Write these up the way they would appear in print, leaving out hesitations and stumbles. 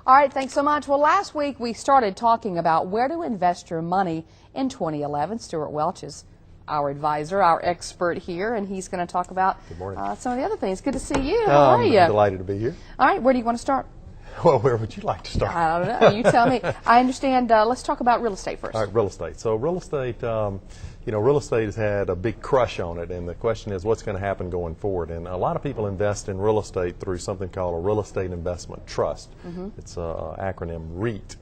All right, thanks so much. Well, last week we started talking about where to invest your money in 2011. Stuart Welch is our advisor, our expert here, and he's going to talk about some of the other things. Good to see you. How are you? I'm delighted to be here. All right, where do you want to start? Well, where would you like to start? I don't know. You tell me. I understand. Let's talk about real estate first. All right, real estate. So real estate, real estate has had a big crush on it, and the question is what's going to happen going forward. And a lot of people invest in real estate through something called a real estate investment trust. It's an acronym REIT.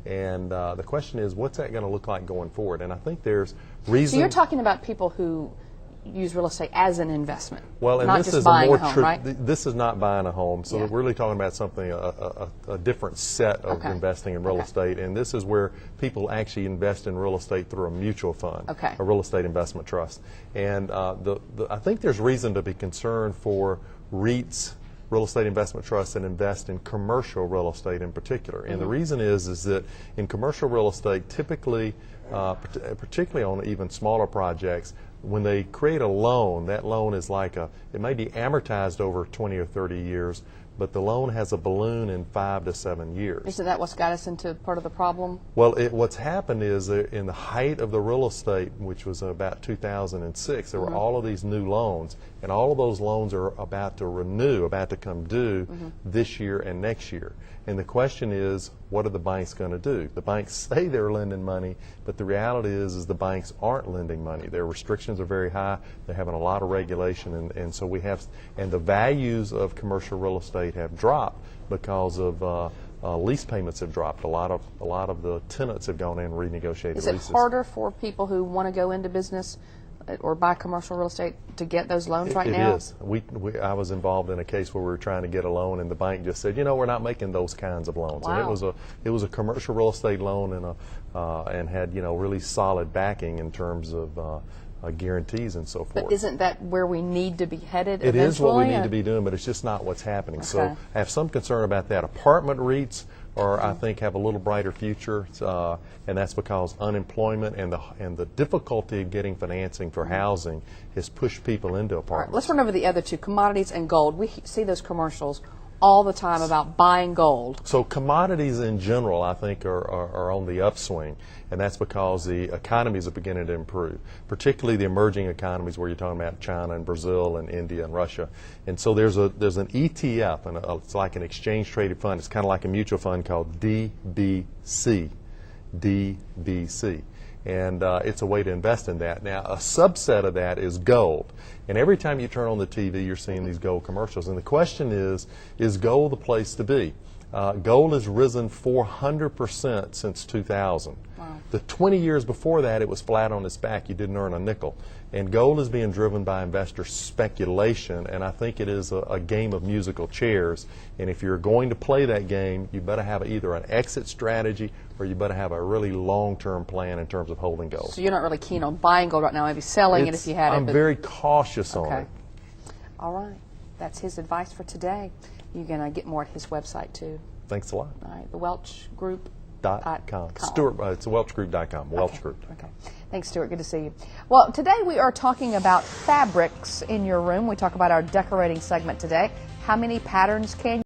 And the question is what's that going to look like going forward? And I think there's reasons. So you're talking about people who use real estate as an investment, well, and not this just is buying a a home, right? This is not buying a home, so we're really talking about something, a different set of investing in real estate, and this is where people actually invest in real estate through a mutual fund, a real estate investment trust. And I think there's reason to be concerned for REITs, real estate investment trusts, that invest in commercial real estate in particular. And the reason is that in commercial real estate, typically, particularly on even smaller projects, when they create a loan, that loan is like it may be amortized over 20 or 30 years, but the loan has a balloon in 5 to 7 years. Isn't that what's got us into part of the problem? Well, what's happened is that in the height of the real estate, which was about 2006, there were all of these new loans, and all of those loans are about to renew, about to come due this year and next year. And the question is, what are the banks going to do? The banks say they're lending money, but the reality is the banks aren't lending money. Their restrictions are very high. They're having a lot of regulation, and so and the values of commercial real estate have dropped because of lease payments have dropped. A lot of the tenants have gone in and renegotiated leases. Is it harder for people who want to go into business or buy commercial real estate to get those loans right now? It is. I was involved in a case where we were trying to get a loan, and the bank just said, we're not making those kinds of loans. Wow. And it was a commercial real estate loan and had really solid backing in terms of guarantees and so forth. But isn't that where we need to be headed eventually? It is what we need to be doing, but it's just not what's happening. So I have some concern about that. Apartment REITs I think have a little brighter future, and that's because unemployment and the difficulty of getting financing for housing has pushed people into apartments. All right, let's run over the other two, commodities and gold. We see those commercials all the time about buying gold. So commodities in general, I think, are on the upswing, and that's because the economies are beginning to improve, particularly the emerging economies where you're talking about China and Brazil and India and Russia. And so there's an ETF, and it's like an exchange-traded fund. It's kind of like a mutual fund called DBC. And it's a way to invest in that. Now, a subset of that is gold. And every time you turn on the TV, you're seeing these gold commercials. And the question is gold the place to be? Gold has risen 400% since 2000. Wow. The 20 years before that, it was flat on its back. You didn't earn a nickel. And gold is being driven by investor speculation, and I think it is a game of musical chairs. And if you're going to play that game, you better have either an exit strategy or you better have a really long-term plan in terms of holding gold. So you're not really keen on buying gold right now, maybe selling it if you had it. I'm very cautious on it. All right. That's his advice for today. You can get more at his website, too. Thanks a lot. All right. The Welch Group. .com. Stuart, it's welchgroup.com. Welch Group. Okay. Thanks, Stuart. Good to see you. Well, today we are talking about fabrics in your room. We talk about our decorating segment today. How many patterns can